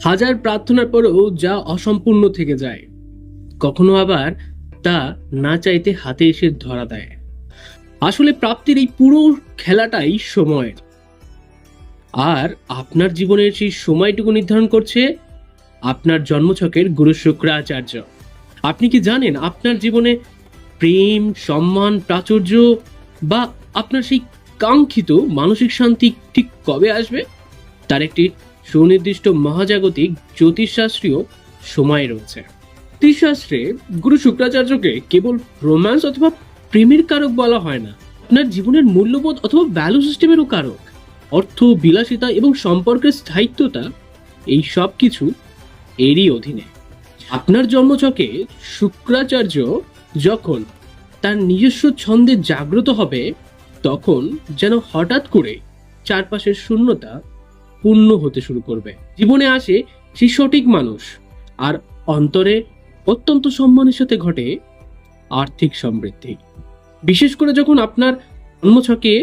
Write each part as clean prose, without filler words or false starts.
হাজার প্রার্থনার পরেও যা অসম্পূর্ণ থেকে যায়, কখনো আবার তা না চাইতে হাতে এসে ধরা দেয়। আসলে প্রাপ্তির এই পুরো খেলাটাই সময়ের, আর আপনার জীবনের সেই সময়টুকু নির্ধারণ করছে আপনার জন্মছকের গুরু শুক্রাচার্য। আপনি কি জানেন আপনার জীবনে প্রেম, সম্মান, প্রাচুর্য বা আপনার সেই কাঙ্ক্ষিত মানসিক শান্তি ঠিক কবে আসবে? তার একটি সুনির্দিষ্ট মহাজাগতিক জ্যোতিষশাস্ত্রীয় সময় রয়েছে। জ্যোতিষশাস্ত্রে গুরু শুক্রাচার্যকে কেবল রোম্যান্স অথবা প্রেমের কারক বলা হয় না, আপনার জীবনের মূল্যবোধ অথবা ভ্যালু সিস্টেমেরও কারক। অর্থ, বিলাসিতা এবং সম্পর্কের স্থায়িত্বতা, এই সব কিছু এরই অধীনে। আপনার জন্মছকে শুক্রাচার্য যখন তার নিজস্ব ছন্দে জাগ্রত হবে, তখন যেন হঠাৎ করে চারপাশের শূন্যতা পূর্ণ হতে শুরু করবে। জীবনে আসে সেই সঠিক মানুষ, আর অন্তরে অত্যন্ত সম্মানের সাথে ঘটে আর্থিক সমৃদ্ধি। বিশেষ করে যখন আপনার জন্মছকে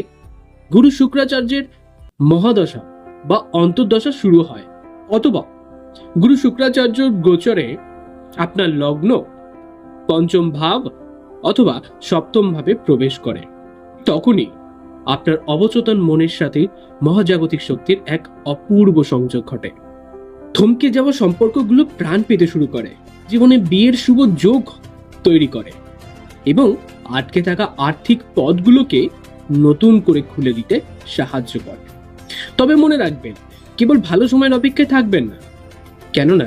গুরু শুক্রাচার্যের মহাদশা বা অন্তর্দশা শুরু হয়, অথবা গুরু শুক্রাচার্য গোচরে আপনার লগ্ন পঞ্চম ভাব অথবা সপ্তম ভাবে প্রবেশ করে, তখনই আপনার অবচেতন মনের সাথে মহাজাগতিক শক্তির এক অপূর্ব সংযোগ ঘটে। থমকে যাওয়া সম্পর্কগুলো প্রাণ পেতে শুরু করে, জীবনে বিয়ের শুভ যোগ তৈরি করে এবং আটকে থাকা আর্থিক পথগুলোকে নতুন করে খুলে দিতে সাহায্য করে। তবে মনে রাখবেন, কেবল ভালো সময়ের অপেক্ষায় থাকবেন না, কেননা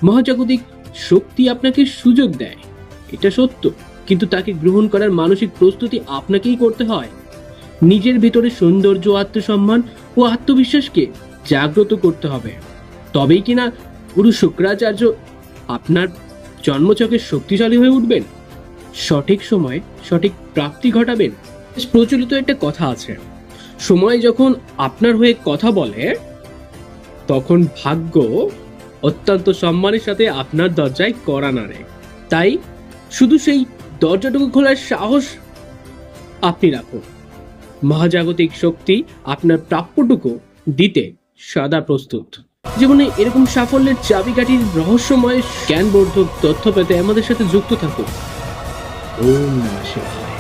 মহাজাগতিক শক্তি আপনাকে সুযোগ দেয়, এটা সত্য, কিন্তু তাকে গ্রহণ করার মানসিক প্রস্তুতি আপনাকেই করতে হয়। নিজের ভেতরে সৌন্দর্য, আত্মসম্মান ও আত্মবিশ্বাসকে জাগ্রত করতে হবে, তবেই কিনা গুরু শুক্রাচার্য আপনার জন্মছকে শক্তিশালী হয়ে উঠবেন, সঠিক সময় সঠিক প্রাপ্তি ঘটাবেন। প্রচলিত একটা কথা আছে, সময় যখন আপনার হয়ে কথা বলে, তখন ভাগ্য অত্যন্ত সম্মানের সাথে আপনার দরজায় কড়া নাড়ে। তাই শুধু সেই দরজাটুকু খোলার সাহস আপনি রাখুন। মহাজাগতিক শক্তি আপনার প্রাপ্যটুকু দিতে সদা প্রস্তুত। জীবনে এরকম সাফল্যের চাবিকাঠির রহস্যময় জ্ঞানবর্ধক তথ্য পেতে আমাদের সাথে যুক্ত থাকুন। ওম নমঃ শিবায়।